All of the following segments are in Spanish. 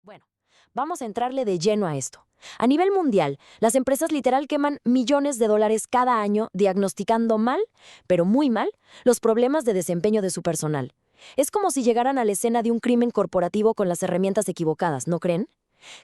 Bueno, vamos a entrarle de lleno a esto. A nivel mundial, las empresas literal queman millones de dólares cada año diagnosticando mal, pero muy mal, los problemas de desempeño de su personal. Es como si llegaran a la escena de un crimen corporativo con las herramientas equivocadas, ¿no creen?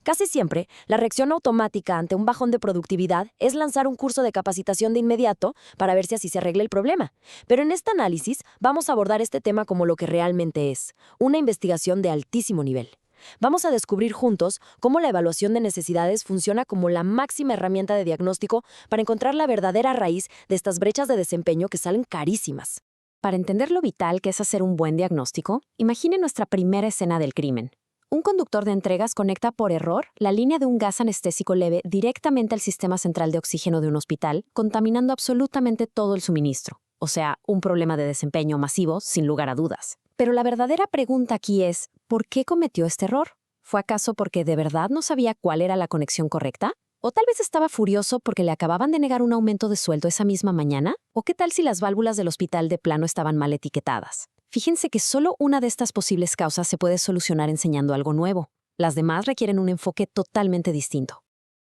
Casi siempre, la reacción automática ante un bajón de productividad es lanzar un curso de capacitación de inmediato para ver si así se arregla el problema. Pero en este análisis vamos a abordar este tema como lo que realmente es, una investigación de altísimo nivel. Vamos a descubrir juntos cómo la evaluación de necesidades funciona como la máxima herramienta de diagnóstico para encontrar la verdadera raíz de estas brechas de desempeño que salen carísimas. Para entender lo vital que es hacer un buen diagnóstico, imagine nuestra primera escena del crimen. Un conductor de entregas conecta por error la línea de un gas anestésico leve directamente al sistema central de oxígeno de un hospital, contaminando absolutamente todo el suministro. O sea, un problema de desempeño masivo, sin lugar a dudas. Pero la verdadera pregunta aquí es, ¿por qué cometió este error? ¿Fue acaso porque de verdad no sabía cuál era la conexión correcta? ¿O tal vez estaba furioso porque le acababan de negar un aumento de sueldo esa misma mañana? ¿O qué tal si las válvulas del hospital de plano estaban mal etiquetadas? Fíjense que solo una de estas posibles causas se puede solucionar enseñando algo nuevo. Las demás requieren un enfoque totalmente distinto.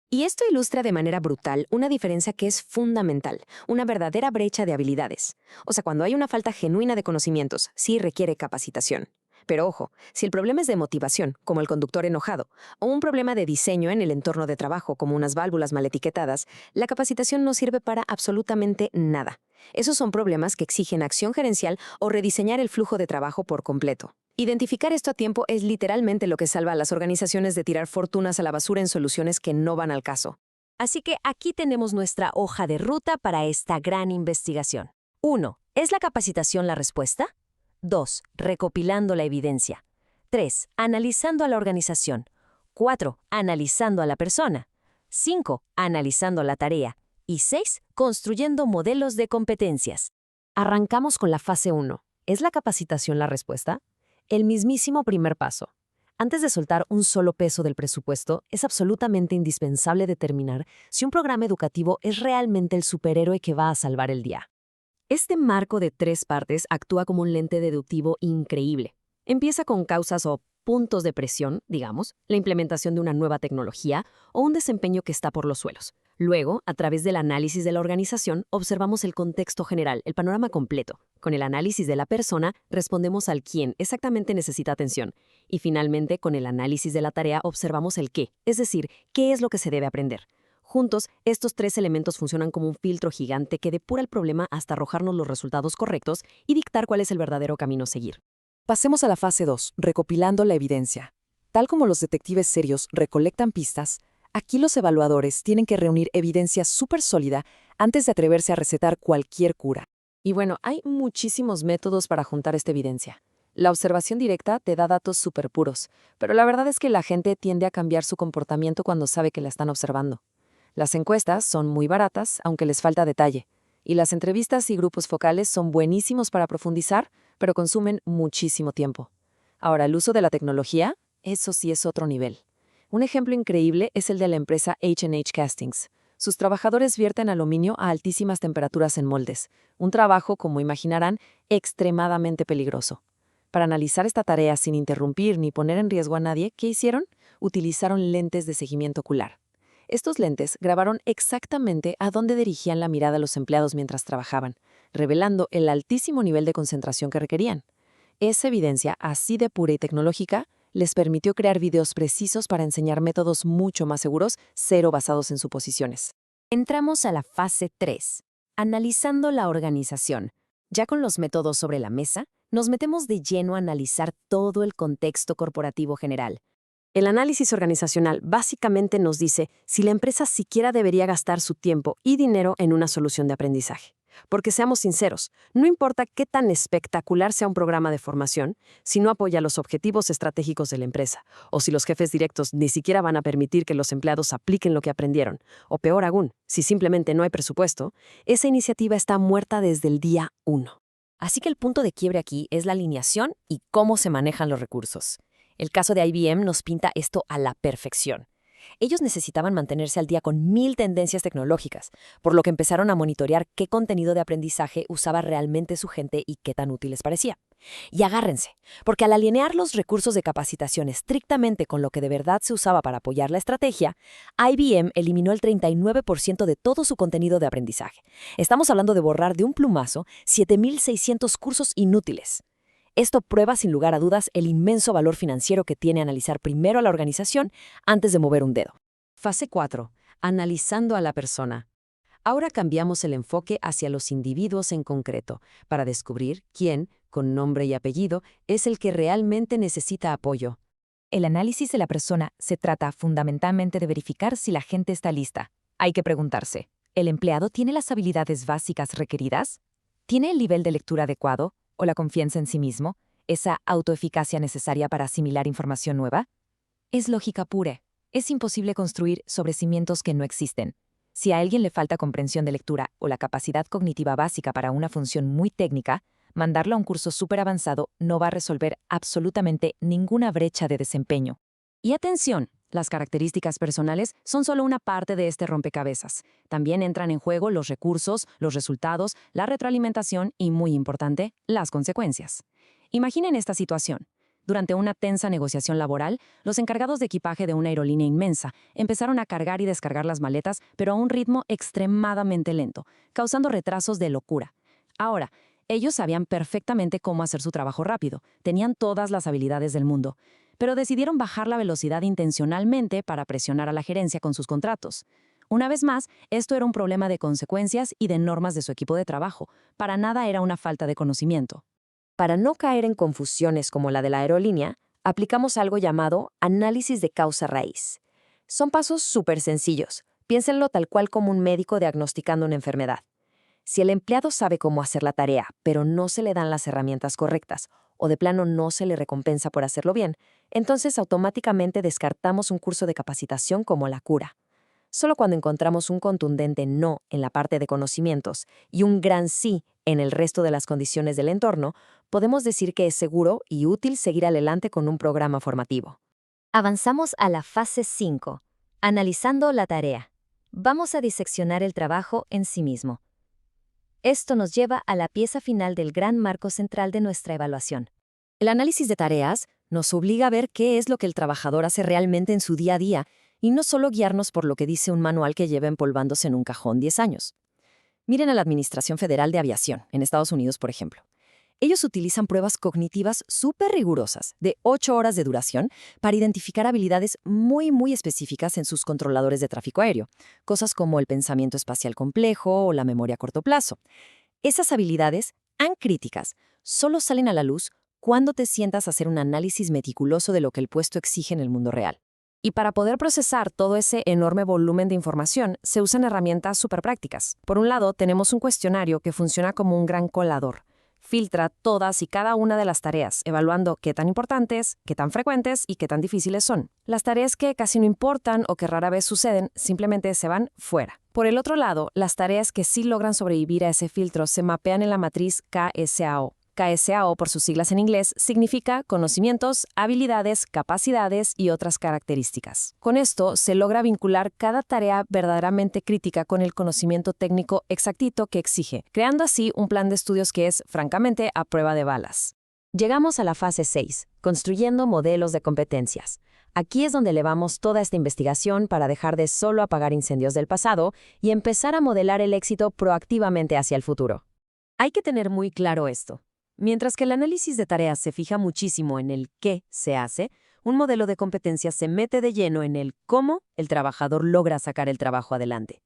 Y esto ilustra de manera brutal una diferencia que es fundamental, una verdadera brecha de habilidades. O sea, cuando hay una falta genuina de conocimientos, sí requiere capacitación. Pero ojo, si el problema es de motivación, como el conductor enojado, o un problema de diseño en el entorno de trabajo, como unas válvulas mal etiquetadas, la capacitación no sirve para absolutamente nada. Esos son problemas que exigen acción gerencial o rediseñar el flujo de trabajo por completo. Identificar esto a tiempo es literalmente lo que salva a las organizaciones de tirar fortunas a la basura en soluciones que no van al caso. Así que aquí tenemos nuestra hoja de ruta para esta gran investigación. 1. ¿Es la capacitación la respuesta? 2. Recopilando la evidencia. 3. Analizando a la organización. 4. Analizando a la persona. 5. Analizando la tarea. Y 6. Construyendo modelos de competencias. Arrancamos con la fase 1. ¿Es la capacitación la respuesta? El mismísimo primer paso. Antes de soltar un solo peso del presupuesto, es absolutamente indispensable determinar si un programa educativo es realmente el superhéroe que va a salvar el día. Este marco de 3 partes actúa como un lente deductivo increíble. Empieza con causas o puntos de presión, digamos, la implementación de una nueva tecnología o un desempeño que está por los suelos. Luego, a través del análisis de la organización, observamos el contexto general, el panorama completo. Con el análisis de la persona, respondemos al quién exactamente necesita atención. Y finalmente, con el análisis de la tarea, observamos el qué, es decir, qué es lo que se debe aprender. Juntos, estos 3 elementos funcionan como un filtro gigante que depura el problema hasta arrojarnos los resultados correctos y dictar cuál es el verdadero camino a seguir. Pasemos a la fase 2, recopilando la evidencia. Tal como los detectives serios recolectan pistas, aquí los evaluadores tienen que reunir evidencia súper sólida antes de atreverse a recetar cualquier cura. Y bueno, hay muchísimos métodos para juntar esta evidencia. La observación directa te da datos súper puros, pero la verdad es que la gente tiende a cambiar su comportamiento cuando sabe que la están observando. Las encuestas son muy baratas, aunque les falta detalle. Y las entrevistas y grupos focales son buenísimos para profundizar, pero consumen muchísimo tiempo. Ahora, el uso de la tecnología, eso sí es otro nivel. Un ejemplo increíble es el de la empresa H&H Castings. Sus trabajadores vierten aluminio a altísimas temperaturas en moldes, un trabajo, como imaginarán, extremadamente peligroso. Para analizar esta tarea sin interrumpir ni poner en riesgo a nadie, ¿qué hicieron? Utilizaron lentes de seguimiento ocular. Estos lentes grabaron exactamente a dónde dirigían la mirada los empleados mientras trabajaban, revelando el altísimo nivel de concentración que requerían. Esa evidencia, así de pura y tecnológica, les permitió crear videos precisos para enseñar métodos mucho más seguros, cero basados en suposiciones. Entramos a la fase 3, analizando la organización. Ya con los métodos sobre la mesa, nos metemos de lleno a analizar todo el contexto corporativo general. El análisis organizacional básicamente nos dice si la empresa siquiera debería gastar su tiempo y dinero en una solución de aprendizaje. Porque seamos sinceros, no importa qué tan espectacular sea un programa de formación, si no apoya los objetivos estratégicos de la empresa, o si los jefes directos ni siquiera van a permitir que los empleados apliquen lo que aprendieron, o peor aún, si simplemente no hay presupuesto, esa iniciativa está muerta desde el día 1. Así que el punto de quiebre aquí es la alineación y cómo se manejan los recursos. El caso de IBM nos pinta esto a la perfección. Ellos necesitaban mantenerse al día con 1000 tendencias tecnológicas, por lo que empezaron a monitorear qué contenido de aprendizaje usaba realmente su gente y qué tan útil les parecía. Y agárrense, porque al alinear los recursos de capacitación estrictamente con lo que de verdad se usaba para apoyar la estrategia, IBM eliminó el 39% de todo su contenido de aprendizaje. Estamos hablando de borrar de un plumazo 7.600 cursos inútiles. Esto prueba sin lugar a dudas el inmenso valor financiero que tiene analizar primero a la organización antes de mover un dedo. Fase 4. Analizando a la persona. Ahora cambiamos el enfoque hacia los individuos en concreto, para descubrir quién, con nombre y apellido, es el que realmente necesita apoyo. El análisis de la persona se trata fundamentalmente de verificar si la gente está lista. Hay que preguntarse, ¿el empleado tiene las habilidades básicas requeridas? ¿Tiene el nivel de lectura adecuado o la confianza en sí mismo, esa autoeficacia necesaria para asimilar información nueva? Es lógica pura. Es imposible construir sobre cimientos que no existen. Si a alguien le falta comprensión de lectura o la capacidad cognitiva básica para una función muy técnica, mandarlo a un curso súper avanzado no va a resolver absolutamente ninguna brecha de desempeño. Y atención, las características personales son solo una parte de este rompecabezas. También entran en juego los recursos, los resultados, la retroalimentación y, muy importante, las consecuencias. Imaginen esta situación. Durante una tensa negociación laboral, los encargados de equipaje de una aerolínea inmensa empezaron a cargar y descargar las maletas, pero a un ritmo extremadamente lento, causando retrasos de locura. Ahora, ellos sabían perfectamente cómo hacer su trabajo rápido, tenían todas las habilidades del mundo, pero decidieron bajar la velocidad intencionalmente para presionar a la gerencia con sus contratos. Una vez más, esto era un problema de consecuencias y de normas de su equipo de trabajo. Para nada era una falta de conocimiento. Para no caer en confusiones como la de la aerolínea, aplicamos algo llamado análisis de causa raíz. Son pasos súper sencillos. Piénsenlo tal cual como un médico diagnosticando una enfermedad. Si el empleado sabe cómo hacer la tarea, pero no se le dan las herramientas correctas, o de plano no se le recompensa por hacerlo bien, entonces automáticamente descartamos un curso de capacitación como la cura. Solo cuando encontramos un contundente no en la parte de conocimientos y un gran sí en el resto de las condiciones del entorno, podemos decir que es seguro y útil seguir adelante con un programa formativo. Avanzamos a la fase 5, analizando la tarea. Vamos a diseccionar el trabajo en sí mismo. Esto nos lleva a la pieza final del gran marco central de nuestra evaluación. El análisis de tareas nos obliga a ver qué es lo que el trabajador hace realmente en su día a día y no solo guiarnos por lo que dice un manual que lleva empolvándose en un cajón 10 años. Miren a la Administración Federal de Aviación, en Estados Unidos, por ejemplo. Ellos utilizan pruebas cognitivas súper rigurosas, de 8 horas de duración, para identificar habilidades muy específicas en sus controladores de tráfico aéreo, cosas como el pensamiento espacial complejo o la memoria a corto plazo. Esas habilidades, tan críticas, solo salen a la luz cuando te sientas a hacer un análisis meticuloso de lo que el puesto exige en el mundo real. Y para poder procesar todo ese enorme volumen de información, se usan herramientas súper prácticas. Por un lado, tenemos un cuestionario que funciona como un gran colador. Filtra todas y cada una de las tareas, evaluando qué tan importantes, qué tan frecuentes y qué tan difíciles son. Las tareas que casi no importan o que rara vez suceden, simplemente se van fuera. Por el otro lado, las tareas que sí logran sobrevivir a ese filtro se mapean en la matriz KSAO. KSAO, por sus siglas en inglés, significa conocimientos, habilidades, capacidades y otras características. Con esto se logra vincular cada tarea verdaderamente crítica con el conocimiento técnico exactito que exige, creando así un plan de estudios que es, francamente, a prueba de balas. Llegamos a la fase 6, construyendo modelos de competencias. Aquí es donde elevamos toda esta investigación para dejar de solo apagar incendios del pasado y empezar a modelar el éxito proactivamente hacia el futuro. Hay que tener muy claro esto. Mientras que el análisis de tareas se fija muchísimo en el qué se hace, un modelo de competencias se mete de lleno en el cómo el trabajador logra sacar el trabajo adelante.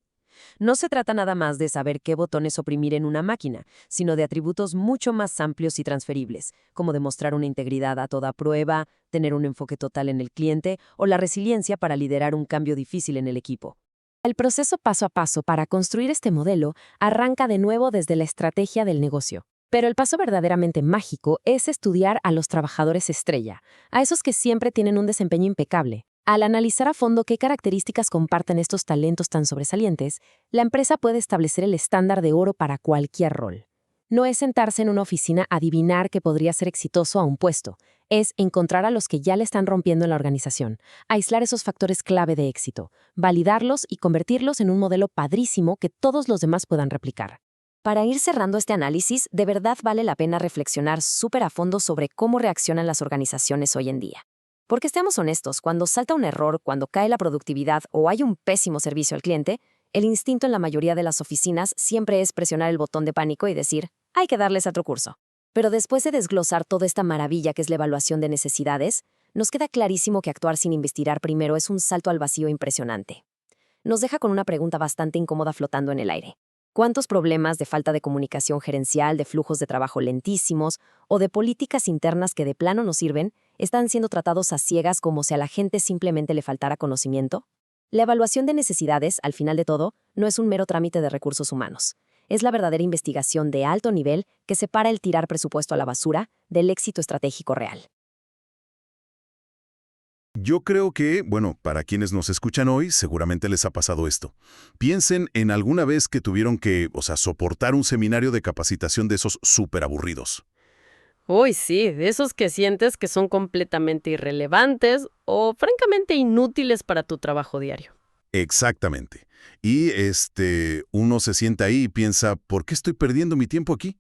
No se trata nada más de saber qué botones oprimir en una máquina, sino de atributos mucho más amplios y transferibles, como demostrar una integridad a toda prueba, tener un enfoque total en el cliente o la resiliencia para liderar un cambio difícil en el equipo. El proceso paso a paso para construir este modelo arranca de nuevo desde la estrategia del negocio. Pero el paso verdaderamente mágico es estudiar a los trabajadores estrella, a esos que siempre tienen un desempeño impecable. Al analizar a fondo qué características comparten estos talentos tan sobresalientes, la empresa puede establecer el estándar de oro para cualquier rol. No es sentarse en una oficina a adivinar qué podría ser exitoso a un puesto, es encontrar a los que ya le están rompiendo en la organización, aislar esos factores clave de éxito, validarlos y convertirlos en un modelo padrísimo que todos los demás puedan replicar. Para ir cerrando este análisis, de verdad vale la pena reflexionar súper a fondo sobre cómo reaccionan las organizaciones hoy en día. Porque estemos honestos, cuando salta un error, cuando cae la productividad o hay un pésimo servicio al cliente, el instinto en la mayoría de las oficinas siempre es presionar el botón de pánico y decir, hay que darles otro curso. Pero después de desglosar toda esta maravilla que es la evaluación de necesidades, nos queda clarísimo que actuar sin investigar primero es un salto al vacío impresionante. Nos deja con una pregunta bastante incómoda flotando en el aire. ¿Cuántos problemas de falta de comunicación gerencial, de flujos de trabajo lentísimos o de políticas internas que de plano no sirven están siendo tratados a ciegas como si a la gente simplemente le faltara conocimiento? La evaluación de necesidades, al final de todo, no es un mero trámite de recursos humanos. Es la verdadera investigación de alto nivel que separa el tirar presupuesto a la basura del éxito estratégico real. Yo creo que, bueno, para quienes nos escuchan hoy, seguramente les ha pasado esto. Piensen en alguna vez que tuvieron que, soportar un seminario de capacitación de esos súper aburridos. Uy, sí, de esos que sientes que son completamente irrelevantes o francamente inútiles para tu trabajo diario. Exactamente. Y uno se sienta ahí y piensa, ¿por qué estoy perdiendo mi tiempo aquí?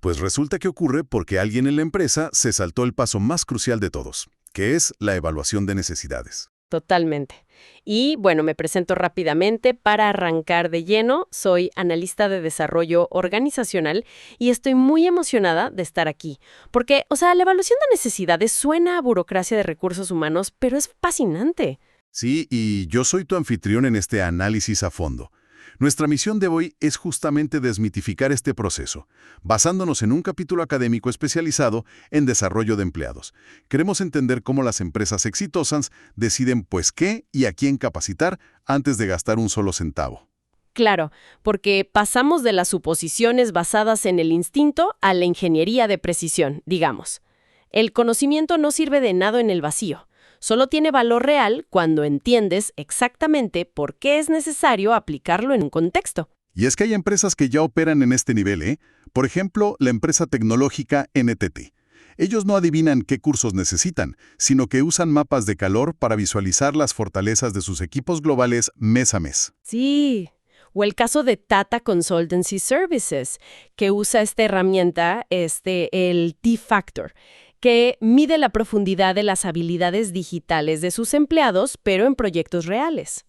Pues resulta que ocurre porque alguien en la empresa se saltó el paso más crucial de todos, que es la evaluación de necesidades. Totalmente. Y bueno, me presento rápidamente para arrancar de lleno. Soy analista de desarrollo organizacional y estoy muy emocionada de estar aquí. Porque, la evaluación de necesidades suena a burocracia de recursos humanos, pero es fascinante. Sí, y yo soy tu anfitrión en este análisis a fondo. Nuestra misión de hoy es justamente desmitificar este proceso, basándonos en un capítulo académico especializado en desarrollo de empleados. Queremos entender cómo las empresas exitosas deciden qué y a quién capacitar antes de gastar un solo centavo. Claro, porque pasamos de las suposiciones basadas en el instinto a la ingeniería de precisión, digamos. El conocimiento no sirve de nada en el vacío. Solo tiene valor real cuando entiendes exactamente por qué es necesario aplicarlo en un contexto. Y es que hay empresas que ya operan en este nivel, ¿eh? Por ejemplo, la empresa tecnológica NTT. Ellos no adivinan qué cursos necesitan, sino que usan mapas de calor para visualizar las fortalezas de sus equipos globales mes a mes. Sí. O el caso de Tata Consultancy Services, que usa esta herramienta, el T-Factor, que mide la profundidad de las habilidades digitales de sus empleados, pero en proyectos reales.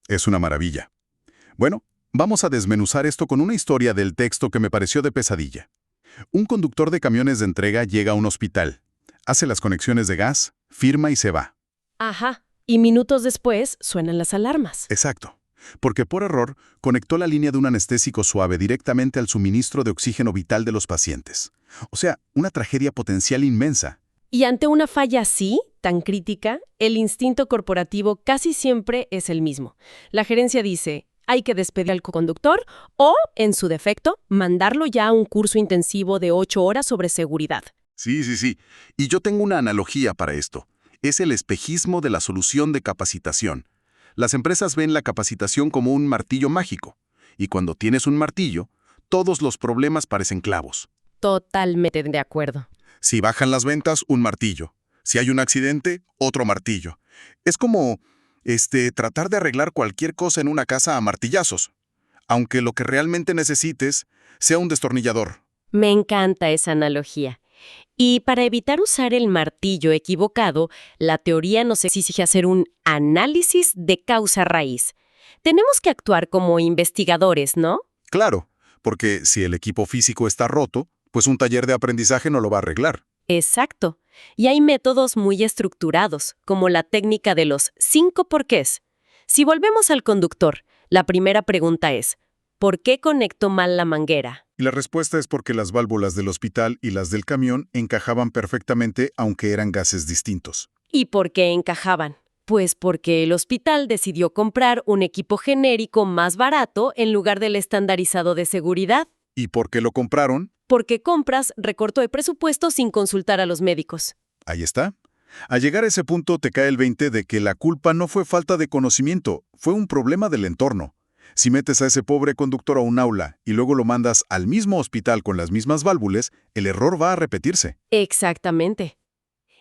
Es una maravilla. Bueno, vamos a desmenuzar esto con una historia del texto que me pareció de pesadilla. Un conductor de camiones de entrega llega a un hospital, hace las conexiones de gas, firma y se va. Ajá. Y minutos después suenan las alarmas. Exacto. Porque por error conectó la línea de un anestésico suave directamente al suministro de oxígeno vital de los pacientes. O sea, una tragedia potencial inmensa. Y ante una falla así, tan crítica, el instinto corporativo casi siempre es el mismo. La gerencia dice, hay que despedir al coconductor o, en su defecto, mandarlo ya a un curso intensivo de 8 horas sobre seguridad. Sí. Y yo tengo una analogía para esto. Es el espejismo de la solución de capacitación. Las empresas ven la capacitación como un martillo mágico. Y cuando tienes un martillo, todos los problemas parecen clavos. Totalmente de acuerdo. Si bajan las ventas, un martillo. Si hay un accidente, otro martillo. Es como, tratar de arreglar cualquier cosa en una casa a martillazos. Aunque lo que realmente necesites sea un destornillador. Me encanta esa analogía. Y para evitar usar el martillo equivocado, la teoría nos exige hacer un análisis de causa raíz. Tenemos que actuar como investigadores, ¿no? Claro, porque si el equipo físico está roto, pues un taller de aprendizaje no lo va a arreglar. Exacto. Y hay métodos muy estructurados, como la técnica de los 5 porqués. Si volvemos al conductor, la primera pregunta es, ¿por qué conectó mal la manguera? Y la respuesta es porque las válvulas del hospital y las del camión encajaban perfectamente aunque eran gases distintos. ¿Y por qué encajaban? Pues porque el hospital decidió comprar un equipo genérico más barato en lugar del estandarizado de seguridad. ¿Y por qué lo compraron? Porque Compras recortó el presupuesto sin consultar a los médicos. Ahí está. Al llegar a ese punto te cae el 20 de que la culpa no fue falta de conocimiento, fue un problema del entorno. Si metes a ese pobre conductor a un aula y luego lo mandas al mismo hospital con las mismas válvulas, el error va a repetirse. Exactamente.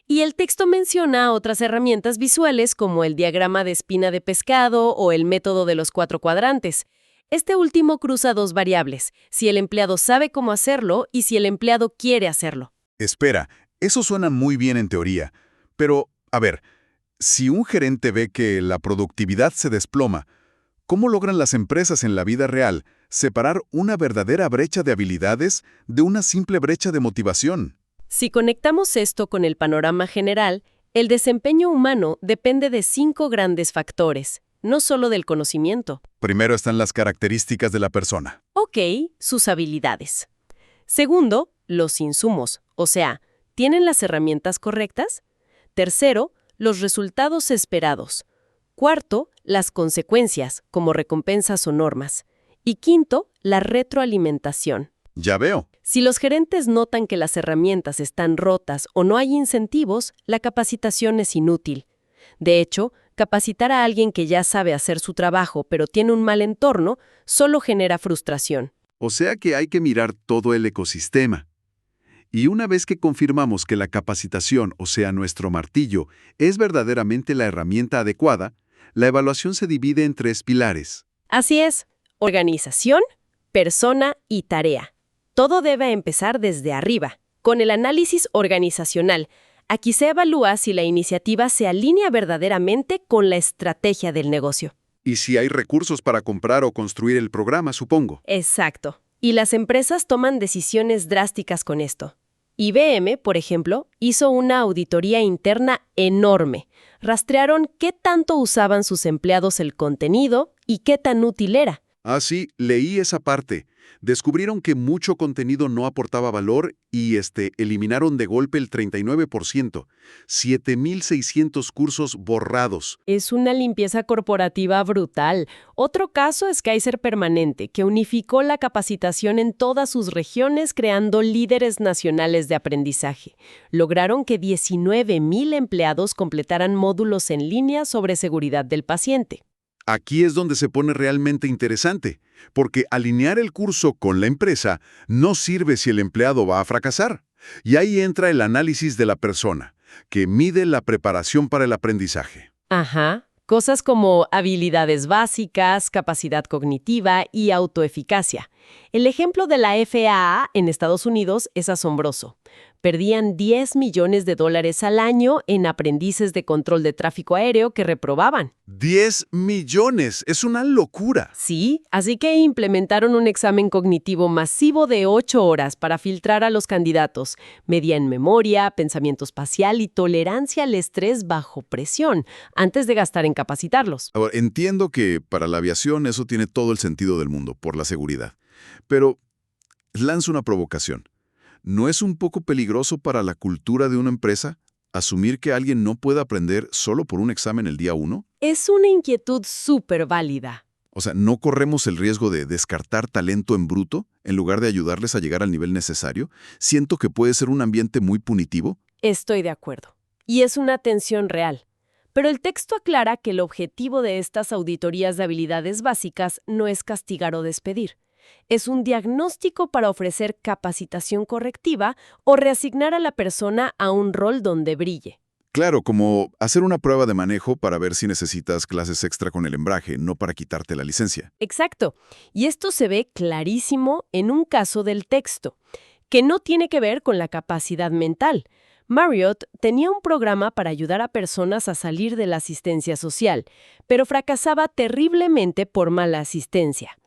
Y el texto menciona otras herramientas visuales como el diagrama de espina de pescado o el método de los 4 cuadrantes. Este último cruza dos variables, si el empleado sabe cómo hacerlo y si el empleado quiere hacerlo. Espera, eso suena muy bien en teoría, pero, a ver, si un gerente ve que la productividad se desploma, ¿cómo logran las empresas en la vida real separar una verdadera brecha de habilidades de una simple brecha de motivación? Si conectamos esto con el panorama general, el desempeño humano depende de 5 grandes factores, no solo del conocimiento. Primero están las características de la persona. Ok, sus habilidades. Segundo, los insumos, o sea, ¿tienen las herramientas correctas? Tercero, los resultados esperados. Cuarto, las consecuencias, como recompensas o normas. Y quinto, la retroalimentación. Ya veo. Si los gerentes notan que las herramientas están rotas o no hay incentivos, la capacitación es inútil. De hecho, capacitar a alguien que ya sabe hacer su trabajo pero tiene un mal entorno solo genera frustración. O sea que hay que mirar todo el ecosistema. Y una vez que confirmamos que la capacitación, o sea, nuestro martillo, es verdaderamente la herramienta adecuada, la evaluación se divide en 3 pilares. Así es, organización, persona y tarea. Todo debe empezar desde arriba, con el análisis organizacional. Aquí se evalúa si la iniciativa se alinea verdaderamente con la estrategia del negocio. Y si hay recursos para comprar o construir el programa, supongo. Exacto. Y las empresas toman decisiones drásticas con esto. IBM, por ejemplo, hizo una auditoría interna enorme. Rastrearon qué tanto usaban sus empleados el contenido y qué tan útil era. Ah, sí, leí esa parte. Descubrieron que mucho contenido no aportaba valor y eliminaron de golpe el 39%. 7,600 cursos borrados. Es una limpieza corporativa brutal. Otro caso es Kaiser Permanente, que unificó la capacitación en todas sus regiones creando líderes nacionales de aprendizaje. Lograron que 19,000 empleados completaran módulos en línea sobre seguridad del paciente. Aquí es donde se pone realmente interesante, porque alinear el curso con la empresa no sirve si el empleado va a fracasar. Y ahí entra el análisis de la persona, que mide la preparación para el aprendizaje. Ajá. Cosas como habilidades básicas, capacidad cognitiva y autoeficacia. El ejemplo de la FAA en Estados Unidos es asombroso. Perdían $10 millones al año en aprendices de control de tráfico aéreo que reprobaban. ¡10 millones! ¡Es una locura! Sí, así que implementaron un examen cognitivo masivo de 8 horas para filtrar a los candidatos. Medía en memoria, pensamiento espacial y tolerancia al estrés bajo presión, antes de gastar en capacitarlos. Ahora, entiendo que para la aviación eso tiene todo el sentido del mundo, por la seguridad. Pero lanzo una provocación. ¿No es un poco peligroso para la cultura de una empresa asumir que alguien no puede aprender solo por un examen el día 1? Es una inquietud súper válida. O sea, ¿no corremos el riesgo de descartar talento en bruto en lugar de ayudarles a llegar al nivel necesario? Siento que puede ser un ambiente muy punitivo. Estoy de acuerdo. Y es una tensión real. Pero el texto aclara que el objetivo de estas auditorías de habilidades básicas no es castigar o despedir. Es un diagnóstico para ofrecer capacitación correctiva o reasignar a la persona a un rol donde brille. Claro, como hacer una prueba de manejo para ver si necesitas clases extra con el embrague, no para quitarte la licencia. Exacto. Y esto se ve clarísimo en un caso del texto, que no tiene que ver con la capacidad mental. Marriott tenía un programa para ayudar a personas a salir de la asistencia social, pero fracasaba terriblemente por mala asistencia.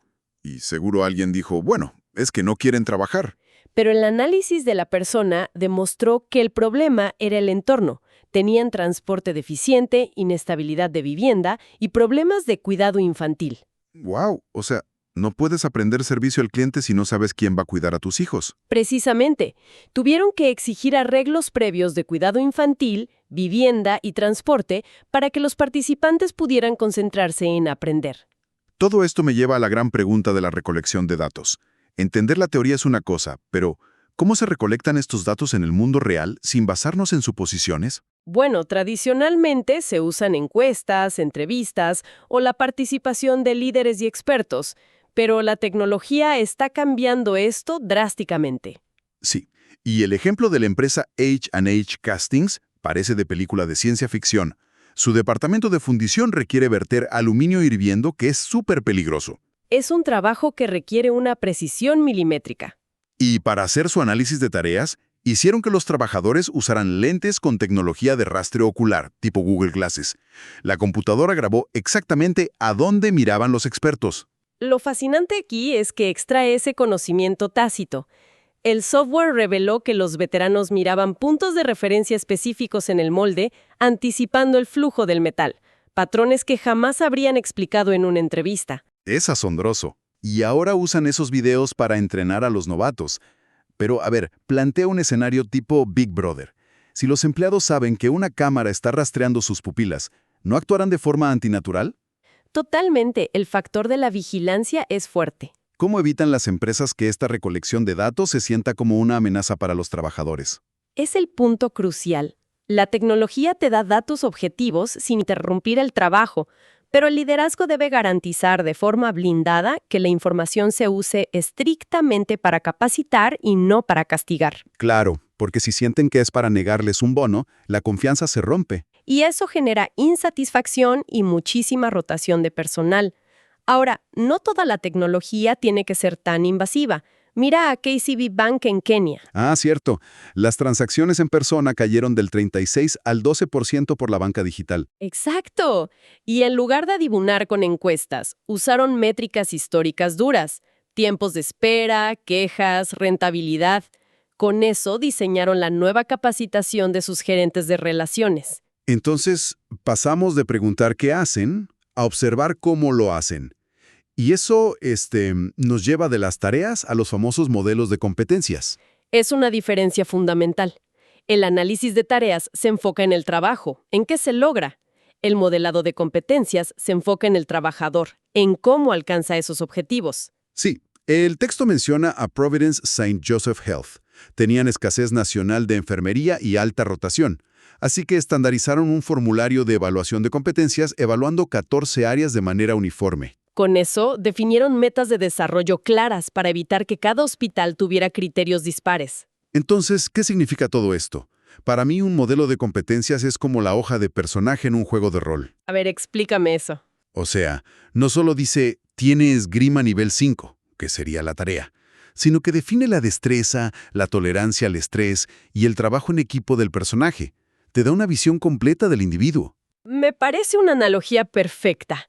Y seguro alguien dijo, bueno, es que no quieren trabajar. Pero el análisis de la persona demostró que el problema era el entorno. Tenían transporte deficiente, inestabilidad de vivienda y problemas de cuidado infantil. ¡Wow! O sea, no puedes aprender servicio al cliente si no sabes quién va a cuidar a tus hijos. Precisamente, tuvieron que exigir arreglos previos de cuidado infantil, vivienda y transporte para que los participantes pudieran concentrarse en aprender. Todo esto me lleva a la gran pregunta de la recolección de datos. Entender la teoría es una cosa, pero ¿cómo se recolectan estos datos en el mundo real sin basarnos en suposiciones? Bueno, tradicionalmente se usan encuestas, entrevistas o la participación de líderes y expertos, pero la tecnología está cambiando esto drásticamente. Sí, y el ejemplo de la empresa H&H Castings parece de película de ciencia ficción. Su departamento de fundición requiere verter aluminio hirviendo que es súper peligroso. Es un trabajo que requiere una precisión milimétrica. Y para hacer su análisis de tareas, hicieron que los trabajadores usaran lentes con tecnología de rastreo ocular, tipo Google Glasses. La computadora grabó exactamente a dónde miraban los expertos. Lo fascinante aquí es que extrae ese conocimiento tácito. El software reveló que los veteranos miraban puntos de referencia específicos en el molde, anticipando el flujo del metal, patrones que jamás habrían explicado en una entrevista. Es asombroso. Y ahora usan esos videos para entrenar a los novatos. Pero, a ver, plantea un escenario tipo Big Brother. Si los empleados saben que una cámara está rastreando sus pupilas, ¿no actuarán de forma antinatural? Totalmente, el factor de la vigilancia es fuerte. ¿Cómo evitan las empresas que esta recolección de datos se sienta como una amenaza para los trabajadores? Es el punto crucial. La tecnología te da datos objetivos sin interrumpir el trabajo, pero el liderazgo debe garantizar de forma blindada que la información se use estrictamente para capacitar y no para castigar. Claro, porque si sienten que es para negarles un bono, la confianza se rompe. Y eso genera insatisfacción y muchísima rotación de personal. Ahora, no toda la tecnología tiene que ser tan invasiva. Mira a KCB Bank en Kenia. Ah, cierto. Las transacciones en persona cayeron del 36 al 12% por la banca digital. Exacto. Y en lugar de adivinar con encuestas, usaron métricas históricas duras, tiempos de espera, quejas, rentabilidad. Con eso diseñaron la nueva capacitación de sus gerentes de relaciones. Entonces, pasamos de preguntar qué hacen a observar cómo lo hacen. Y eso nos lleva de las tareas a los famosos modelos de competencias. Es una diferencia fundamental. El análisis de tareas se enfoca en el trabajo, en qué se logra. El modelado de competencias se enfoca en el trabajador, en cómo alcanza esos objetivos. Sí, el texto menciona a Providence St. Joseph Health. Tenían escasez nacional de enfermería y alta rotación. Así que estandarizaron un formulario de evaluación de competencias evaluando 14 áreas de manera uniforme. Con eso, definieron metas de desarrollo claras para evitar que cada hospital tuviera criterios dispares. Entonces, ¿qué significa todo esto? Para mí, un modelo de competencias es como la hoja de personaje en un juego de rol. A ver, explícame eso. O sea, no solo dice, tiene esgrima nivel 5, que sería la tarea, sino que define la destreza, la tolerancia al estrés y el trabajo en equipo del personaje. Te da una visión completa del individuo. Me parece una analogía perfecta.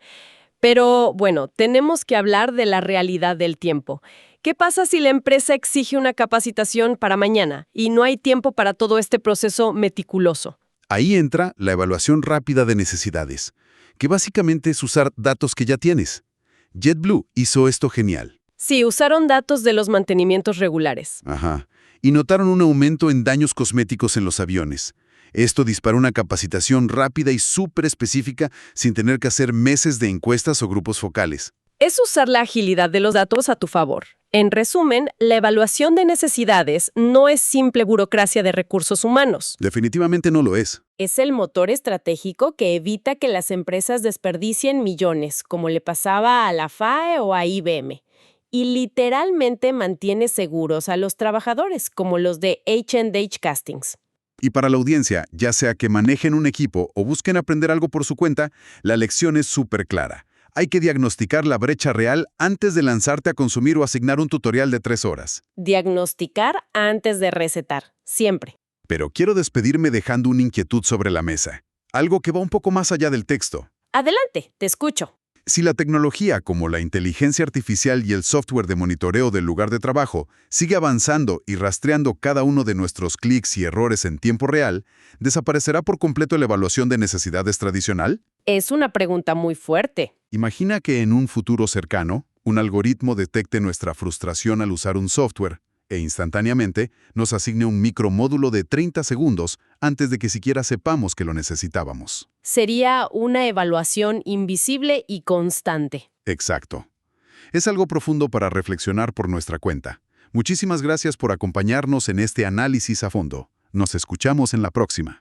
Pero, bueno, tenemos que hablar de la realidad del tiempo. ¿Qué pasa si la empresa exige una capacitación para mañana y no hay tiempo para todo este proceso meticuloso? Ahí entra la evaluación rápida de necesidades, que básicamente es usar datos que ya tienes. JetBlue hizo esto genial. Sí, usaron datos de los mantenimientos regulares. Ajá. Y notaron un aumento en daños cosméticos en los aviones. Esto disparó una capacitación rápida y súper específica sin tener que hacer meses de encuestas o grupos focales. Es usar la agilidad de los datos a tu favor. En resumen, la evaluación de necesidades no es simple burocracia de recursos humanos. Definitivamente no lo es. Es el motor estratégico que evita que las empresas desperdicien millones, como le pasaba a la FAE o a IBM. Y literalmente mantiene seguros a los trabajadores, como los de H&H Castings. Y para la audiencia, ya sea que manejen un equipo o busquen aprender algo por su cuenta, la lección es súper clara. Hay que diagnosticar la brecha real antes de lanzarte a consumir o asignar un tutorial de 3 horas. Diagnosticar antes de recetar, siempre. Pero quiero despedirme dejando una inquietud sobre la mesa. Algo que va un poco más allá del texto. Adelante, te escucho. Si la tecnología como la inteligencia artificial y el software de monitoreo del lugar de trabajo sigue avanzando y rastreando cada uno de nuestros clics y errores en tiempo real, ¿desaparecerá por completo la evaluación de necesidades tradicional? Es una pregunta muy fuerte. Imagina que en un futuro cercano, un algoritmo detecte nuestra frustración al usar un software e instantáneamente nos asigne un micromódulo de 30 segundos antes de que siquiera sepamos que lo necesitábamos. Sería una evaluación invisible y constante. Exacto. Es algo profundo para reflexionar por nuestra cuenta. Muchísimas gracias por acompañarnos en este análisis a fondo. Nos escuchamos en la próxima.